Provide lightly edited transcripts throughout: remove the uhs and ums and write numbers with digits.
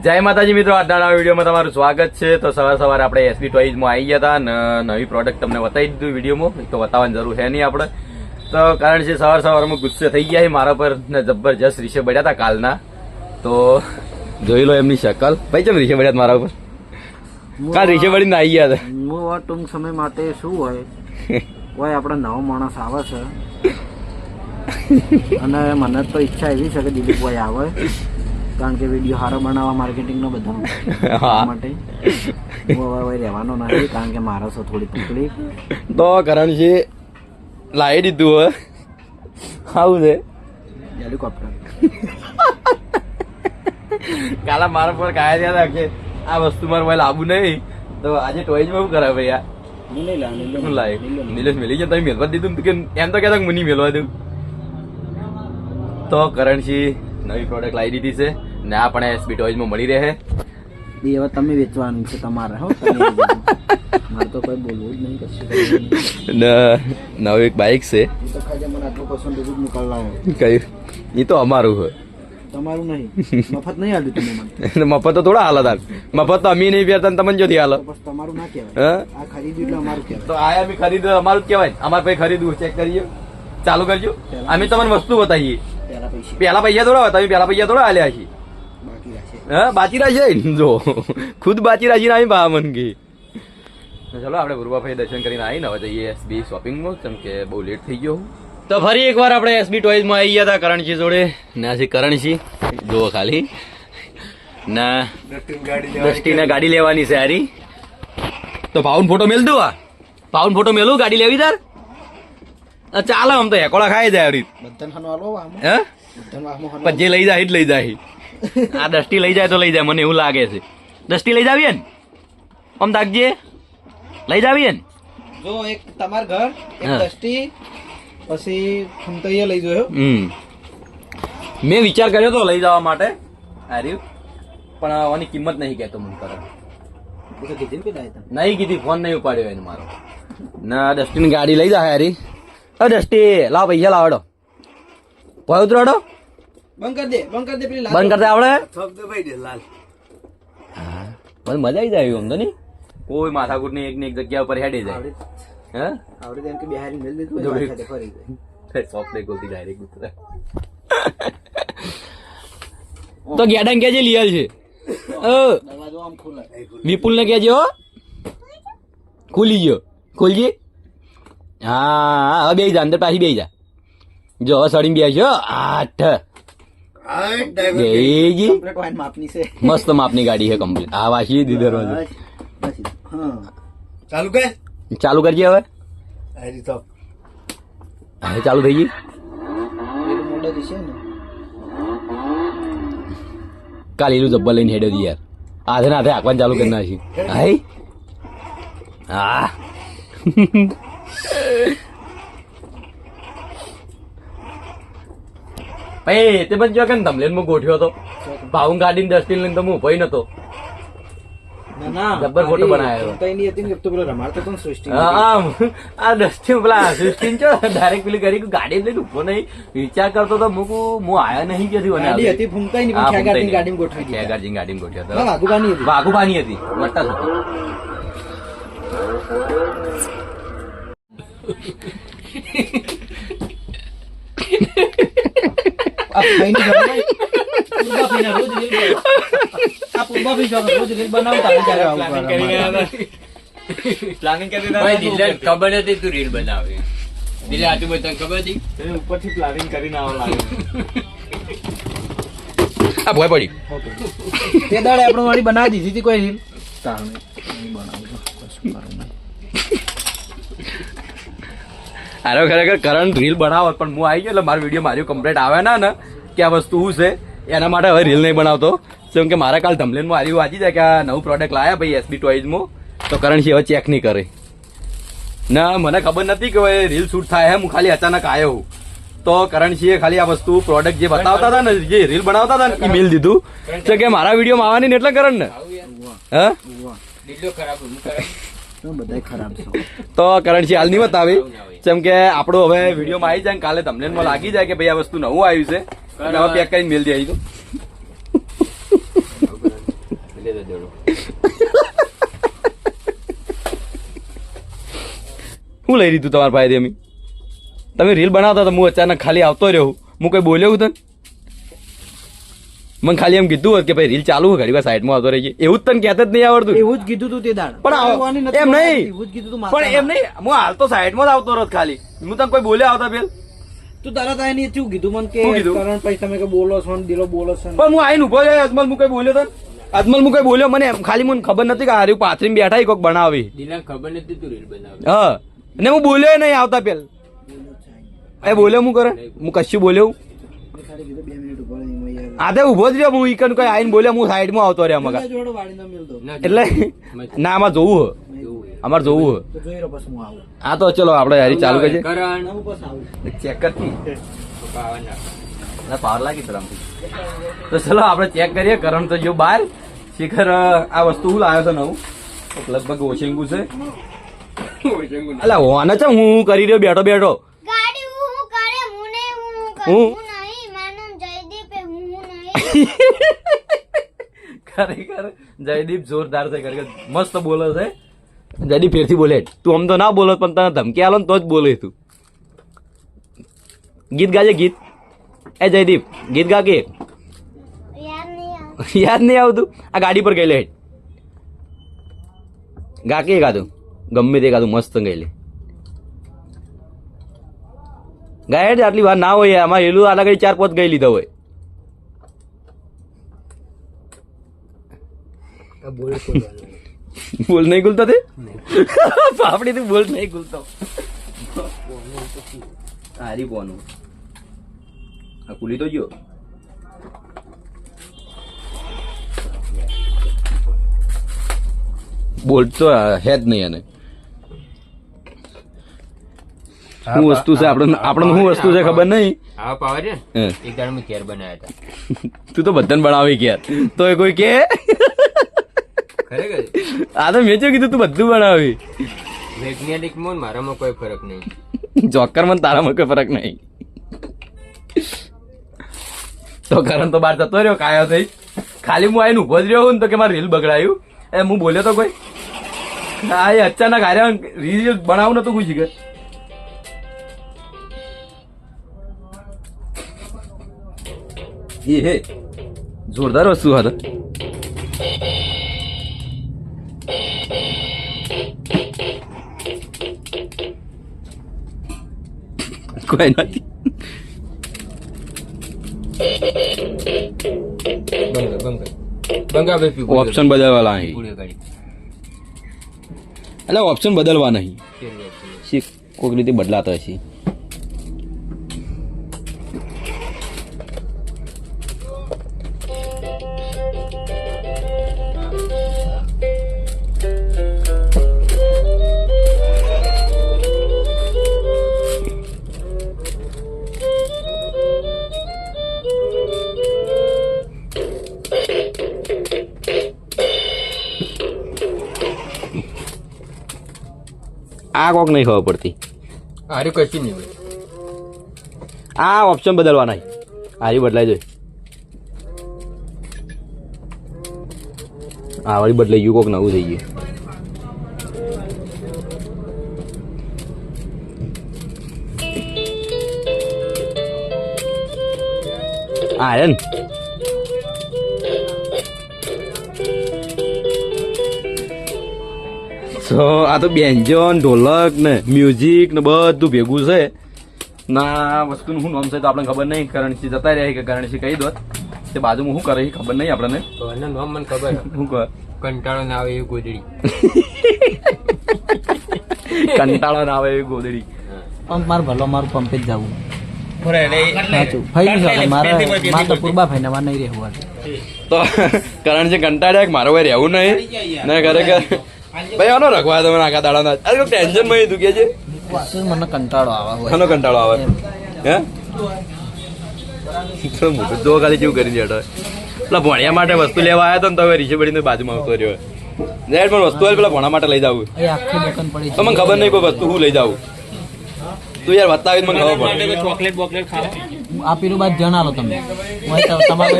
જય માતાજી મિત્રો, આજના વિડીયોમાં તમારું સ્વાગત છે. તો સવારે આપણે એસબી ટોઈઝમાં આવી ગયા હતા. નવી પ્રોડક્ટ તમને બતાવી દીધું વિડીયોમાં, તો બતાવવાની જરૂર છે નહીં આપણે. તો કારણ છે સવારમાં ગુસ્સે થઈ ગયા છે મારા પર ને જબરજસ્ત રીસે બળ્યા હતા કાલના. તો જોઈ લો એમની શકલ. ભાઈ કેમ રીસે બળ્યા મારા ઉપર? કાલ રીસે બળીને આવી ગયા હતા. હું ટૂંક સમય માટે શું હોય આપણે નવો માણસ આવે છે અને મને તો ઈચ્છા એવી છે કે દિલીપભાઈ આવે, કારણ કે વિડીયો સારો બનાવવા માર્કેટિંગનો બધા માટે હું હવે રહેવાનો નથી, કારણ કે મારો છે થોડી તકલીફ. તો કરણ છે લાવી દીધું હવે. આવું છે હેલિકોપ્ટર. કાલા મારા પર કાયા થયા હતા કે આ વસ્તુ મારે ભાઈ લાવવું નહીં, તો આજે ટોઈજમાં શું કરાવે યાર? શું લાવે? નિલેશ મેલી ગયા તમે મેલવા દીધું કે એમ તો કહેતા મને મેલવા દઉં. તો કરણસિંહ નવી પ્રોડક્ટ લાવી દીધી છે ને આ પણ એસબી ટોઈઝમાં મળી રહે. હવે તમે વેચવાનું છે તમારે. મારે તો કોઈ બોલવું જ નહીં કશું. નવું એક બાઇક છે. તો ખાલી મને આટલું પસંદ મોકલાવો. કયું? એ તો અમારું હોય, તમારું નહીં. મફત નહીં હાલ્યું તમે મને. મફત તો થોડા હાલત હાલ. મફત તો અમે નહીં પહેરતા તમે જોથી હાલ. તમારું ના કહેવાય. આ ખરીદ્યું એટલે અમારું કહેવાય. તો આ અમે ખરીદ્યું અમારું જ કહેવાય. અમારે પછી ખરીદવું ચેક કરીએ, ચાલુ કરજો. અમે તમને વસ્તુ બતાવીએ. પેલા પૈસા થોડા હોય, તમે પેલા પૈસા થોડા હાલ્યા છે. હા, બાચી રાખે. જો ખુદ બાચી રાખીને આવી બા મન ગઈ. ચલો આપણે ગુરુબાભાઈ દર્શન કરીને આવીને હવે જઈએ એસબી શોપિંગમાં, કેમ કે બહુ લેટ થઈ ગયો. તો ફરી એકવાર આપણે એસબી ટોઈઝમાં આવી ગયા હતા કરણસિંહ જોડે. ના છે કરણસિંહ જુઓ ખાલી ના દૃષ્ટિને ગાડી લેવાની છે હારી. તો ભાવન ફોટો મેલ દઉં. આ ભાવન ફોટો મેલું, ગાડી લેવી તાર ચાલે. આમ તો હેકોડા ખાઈ જાય રીત. હે પણ જે લઈ જાય જ લઈ જાય. આ દૃષ્ટિ લઈ જાય તો લઈ જાય, મને એવું લાગે છે. દૃષ્ટિ લઈ જાવીએ ને આમ દાગજે, લઈ જાવીએ ને. જો એક તમાર ઘર, એક દૃષ્ટિ, પછી ફમતૈયા લઈ જોયો. મેં વિચાર કર્યો તો લઈ જવા માટે હાર્યું, પણ આની કિંમત નહીં કહેતો મને કરે. નહીં કીધી, ફોન નહીં ઉપાડ્યો એને મારો. ના દૃષ્ટિની ગાડી લઈ જાય હારી. દૃષ્ટિ લાવ પૈસા લાવડો, પોય ઉતરાડો. બંધ કર દે, બંધ કર દે, પેલી બંધ કરતા આવડે. હા, મને મજા આવી જાય એમ તો નહીં. કોઈ માથાકૂટ ની એક ને એક જગ્યા ઉપર હેડી જાય. હે આવડે તેમ કે બિહારી મેલ દીધું ફરી જાય. શોપ ને ગોલતી ડાયરેક્ટ ઉતરે. તો ગેડંગ કેજે લીયલ છે. દરવાજો આમ ખુલે. વિપુલ ને કેજો ખુલી ગયો. ખુલજી. હા હવે બેસી જા અંદર, પાછી બેસી જા. જો હવે સડીને બેસ્યો. 8 માપની છે. મસ્ત માપની ગાડી છે કમ્પ્લીટ. આ વાસી દી દરવાજો ચાલુ કર. ચાલુ કરજે હવે. હવે ચાલુ થઈ ગઈ. કાલ એનું જબ્બર લઈને હેડે દી યાર. હાથે હાથે આંકવાનું ચાલુ કરી નાખી. હાય હા ભાઈ તે પણ જો કે ધમલેન માં ગોઠ્યો હતો. ભાવું ગાડી દસ્તી લઈને તો હું ભાઈ નતો. જબ્બર ફોટો બનાવ્યો. આ દસ્તી પેલા સૃષ્ટિ છો ડાયરેક્ટ પેલી કરી ગાડી લઈને ઉભો નહીં. વિચાર કરતો તો હું આયા નહીં કે ગાડીમાં ગોઠ્યો હતો. વાઘુબાની હતી મોટા થતો. ખબર હતી તું રીલ બનાવે. દિલે આટલું બધું ખબર હતી, ઉપરથી પ્લાનિંગ કરીને આવવા લાગે. આ ભોય પડી તે દાડે આપણે વાળી બનાવી દીધી હતી કોઈ રીલ. અરે ખરેખર કરંટ રીલ બનાવો, પણ હું આવી ગયો એટલે મારો વિડીયો મારી કમ્પ્લીટ આવે ને કે આ વસ્તુ શું છે એના માટે હવે રીલ નહીં બનાવતો. કેમ કે મારા કાલ ધમલેનમાં હારી વાંચી જાય કે આ નવું પ્રોડક્ટ લાયા ભાઈ એસબી ટોઈઝમાં, તો કરણસિંહ હવે ચેક નહીં કરે. ના મને ખબર નથી કે રીલ શૂટ થાય. હું ખાલી અચાનક આવ્યો હું, તો કરણસિંહે ખાલી આ વસ્તુ પ્રોડક્ટ જે બતાવતા હતા ને, જે રીલ બનાવતા હતા ને, એ મેલ દીધું કે મારા વિડીયોમાં આવવાની ને એટલે કરણ ને. હા બધા ખરાબ છે. તો કરણસિંહ હાલ નહીં બતાવી, જેમ કે આપણું હવે વિડીયોમાં આવી જાય ને કાલે થંબનેલમાં લાગી જાય કે ભાઈ આ વસ્તુ નવું આવ્યું છે, હવે પેક કરીને મેલ દે. આવી તો દેતો દોડો. હું લઈ લીધું તમારા પાસેથી અમે? તમે રીલ બનાવતા હતા, હું અચાનક ખાલી આવતો રહ્યો, હું કઈ બોલ્યો હું તને? મને ખાલી એમ કીધું હોત કે ભાઈ રીલ ચાલુ ઘડી વાર સાઈડમાં આવતો રહી, એવું જ તને કહેતા જ નહીં આવડતું. એવું જ કીધું તું તે દાડ પણ એમ નહીં, એવું જ કીધું તું પણ એમ નહીં, હું હાલ તો સાઈડમાં જ આવતો રહ્યો ખાલી, હું તને કોઈ બોલ્યા આવતા પેલ? તું તરત આવીને શું કીધું મને કે શું કીધું? કરણ પછી તમે કે બોલો છો ને દિલો બોલો છો ને. પણ હું આવીને ઉભો રહ્યો અજમલ, હું કઈ બોલ્યો તને? અજમલ હું કઈ બોલ્યો? મને ખાલી મને ખબર નથી કે હારી પાથરીને બેઠા કોક બનાવી. દિલાને ખબર નથી તું રીલ બનાવે. હા, અને હું બોલ્યો નહીં આવતા પેલ. એ બોલ્યો હું કરે? હું કશું બોલ્યો? ખાલી કીધું 2 મિનિટ ઉભા રહી મેં યાર આધે ઉભો જ રહ્યો, હું ઈકન કઈ આવીને બોલ્યો, હું સાઈડમાં આવતો રહ્યો મગા. જોડો વાળીને મિલ દો ના, એટલે ના, આમાં જોવું એવું હોય. અમારે જોવું તો જોઈ રહ્યો પછી હું આવું હા તો ચલો આપણે હારી ચાલુ કરીએ. કરણ હું પછી આવું ચેક કરતી પાવર નાખ. પાવર લાગી તરમ. તો ચલો આપણે ચેક કરીએ. કરણ તો જો બહાર શિખર આ વસ્તુ હું લાવ્યો છે નવું, લગભગ ઓશિંગુ છે. અલા હોને છે હું કરી રહ્યો બેઠો બેઠો. ગાડી હું કરે હું નહીં હું હું? હું નહીં માનમ જયદીપ હું નહીં ખરેખર જયદીપ જોરદાર છે, ખરેખર મસ્ત બોલે છે. જયદીપ ફેરથી બોલે, તું આમ તો ના બોલો પણ તને ધમકી આલો ને તો જ બોલે તું. ગીત ગાજે ગીત. એ જયદીપ ગીત ગા કે યાર નહીં યાદ નહીં આવતું? આ ગાડી પર ગઈ લે ગા કે ગાતું ગમે તે ગાતું મસ્ત ગઈ લે ગાય જ આટલી વાર ના હોય આમાં એલું આલા ગઈ 4-5 ગઈ લીધા હોય. બોલ નહીં ખુલતો તે પાપડી તું બોલ નહીં ખુલતો. હારી કોનું આ ખુલી તો ગયો. બોલતો હે જ નહીં. એને શું વસ્તુ છે આપણને શું વસ્તુ છે ખબર નહીં. આ પાવર છે હે. ને એક દાડ મેં કેર બનાવ્યા હતા. તું તો બધાને બનાવી ગયા તો એ કોઈ કે ખરેખર આ તો મેં શું કીધું તું બધું બનાવી. વૈજ્ઞાનિકમાં ને મારામાં કોઈ ફરક નહીં. જોકર મને તારામાં કોઈ ફરક નહીં. તો કરણ તો બહાર જતો રહ્યો કાયો થઈ. ખાલી હું આવીને ઉભો જ રહ્યો હું ને તો કે મારે રીલ બગડાયું. એ હું બોલ્યો તો કોઈ હા એ અચાનક હાર્યા રીલ બનાવું નતું કોઈ શીખે. એ હે જોરદાર વસ્તુ હતા. કોઈ નથી. બંગા ભાઈ પીવું ઓપ્શન બદલવાના નહીં. પૂરી ગાડી એટલે ઓપ્શન બદલવા નહીં. કેવી હતી? શીખ કોઈક રીતે બદલાતો હશે. આ કોક નહીં ખબર પડતી. હારી કશી નહીં હોય. આ ઓપ્શન બદલવાના નહીં. હારી બદલાઈ જાય. આ વાળી બદલાઈ ગયું, કોક નવું થઈ ગયું. આ હે ને તો આ તો બેન્જો ને ઢોલક ને મ્યુઝિક ને બધું ભેગું છે. ના વસ્તુનું શું નામ છે તો આપણે ખબર નહીં. કરણસી જતા રહ્યા કે કરણસી કહી દો તે બાજુમાં શું કરે એ ખબર નહીં આપણને. તો એનું નામ મને ખબર છે. શું કહે? કંટાળો ના આવે એવી ગોદડી. કંટાળો ના આવે એવી ગોદડી. પંપ માર ભલો મારું પંપે જ જવું સાચું ફઈ નહીં શકે મારે મારે તો પૂર્વા ભાઈ ને મારે નહીં રહેવું આજે. તો કરણસી કંટાળ્યા કે મારો ભાઈ રહેવું નહીં ને ખરેખર ભાઈ આનો રખવા તમે આખા દાડા અરે ટેન્શન માં તું કે છે શું મને કંટાળો આવે હોય આનો કંટાળો આવે હે મોટું જો ખાલી કેવું કરી દેતો પેલા ભણ્યા માટે વસ્તુ લેવા આવ્યા તો ને તમે રીશે પડીને બાજુમાં આવતો રહ્યો નેટ પણ વસ્તુ હોય પેલા ભણા માટે લઈ જાવું એ આખી દુકાન પડી તો મને ખબર નહીં કોઈ વસ્તુ હું લઈ જાઉં તું યાર બતાવી મને ખબર પડે આ પીરું બાદ જણાલો તમે તમારે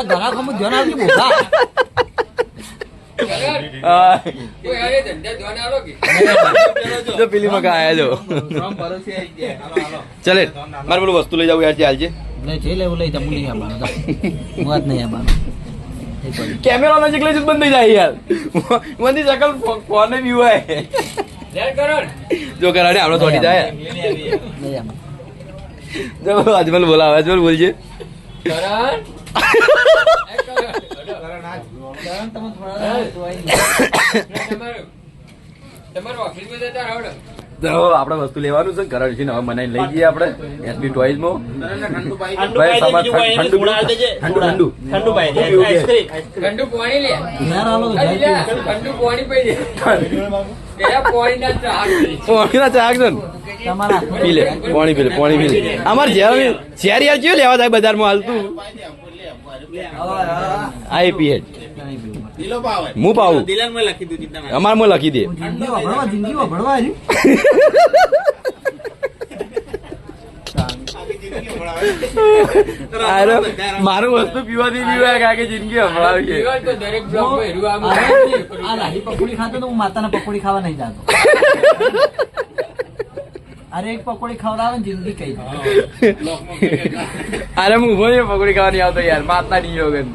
ઘણા ખમું ધ્યાન આવતી બોધા હા. કોઈ હારે ધંધા ધોન આલો કે જો પેલી મકા આયા જો ચાલે મારે પેલું વસ્તુ લઈ જાવ યાર ચાલ છે લઈ જે લેવું લઈ જા હું નહીં આવવાનું વાત નહીં આવવાનું કેમેરા નજીક લઈ બંધ થઈ જાય યાર મને શકલ ફોને વ્યૂ હોય લેર કરણ જો કરાડે આપણો થોડી જાય લઈ આવ જો અજમલ બોલાવે અજમલ બોલજે કરણ તમારું ઓફિસમાં જતા આવડે તો આપણે વસ્તુ લેવાનું છે કરાડ છે ને હવે મને લઈ જઈએ આપણે એસબી ટોયઝ માં ભાઈ સામાન ઠંડુ ઠંડુ ઠંડુ પાણી લે યાર આલો તો અલી લે, ઠંડુ પાણી પી દે પેલા પાણી ના ચાક પાણી ના ચાક છે ને તમારા પી લે પાણી પી લે અમારે ઝેર યાર કેવું લેવા જાય બજારમાં હાલતું આઈ પી હેડ હું પાવું અમારે માં લખી દે જિંદગી વાપરવા અરે મારું વસ્તુ પીવાથી પીવાય કારણ કે જિંદગી હમણાં પીવા તો દરેક બ્લોકમાં હેરું આમ આ લાહી પકોડી ખાતો તો હું માતાના પકોડી ખાવા નહીં જાતો અરે એક પકોડી ખવડાવે ને જિંદગી કઈ અરે હું ઉભો નહીં પકોડી ખાવાની આવતો યાર માતા નહીં વગર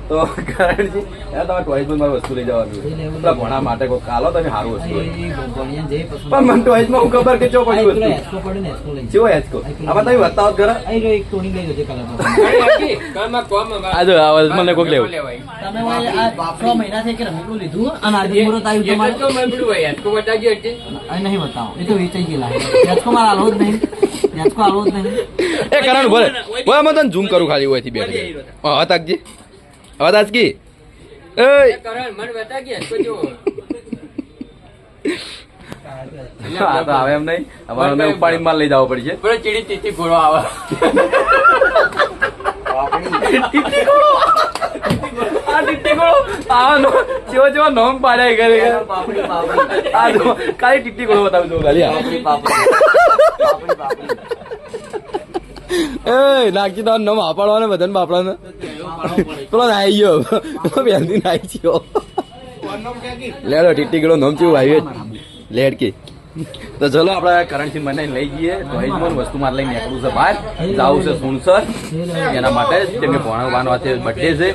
તો કારણ છે યાર તમારે ટોઈસ માં મારે વસ્તુ લઈ જવાનું પેલા ભણા માટે કોઈ કાલો તમે સારું વસ્તુ હોય પણ મને ટોઈસ માં હું ખબર કે ચો કોઈ વસ્તુ ચેવો હેચકો આમાં તમે બતાવો જ ખરા એક ટોની લઈ જજે કલર કામમાં કોમ આ જો આ મને કોક લેવું તમે આ 6 મહિના થી કે રમેલું લીધું અને આજે મુરત આવ્યું તમારે તો મેં હોય યાર કો બતાજી હટે આ નહીં બતાવો એ તો વેચાઈ ગયેલા યાચકો માર આલો જ નહીં યાચકો આલો જ નહીં એ કરણ બોલે બોલે હું તને ઝૂમ કરું ખાલી હોયથી બેઠ હા તાકજી હવે તાજકી એ કરણ મને બતાજી હટકો જો હા તો આવે એમ નહીં અમારે અમે ઉપાડી માલ લઈ જવો પડશે બરો ચીડી ચીટી ઘોડો આવે આ ટીટી ગોળો આ નો જેવો જેવો નોમ પાડ્યા કરે આ જો ખાલી ટીટી ગોળો બતાવું જો ખાલી એ નાખી દો નોમ આપાડવાનો બધાને બાપડાને પેલો નાઈ ગયો બેનથી નાઈ ગયો લેડો ટીટી ગોળો નોમ ચેવું આવ્યું લેડ કે તો ચલો આપણે કરણસિંહ મને લઈ જઈએ ટોઈઝમાં વસ્તુ મારે લઈને નીકળવું છે બહાર જાવું છે સુણસર એના માટે તેમને ભણાવવાનો બર્થડે છે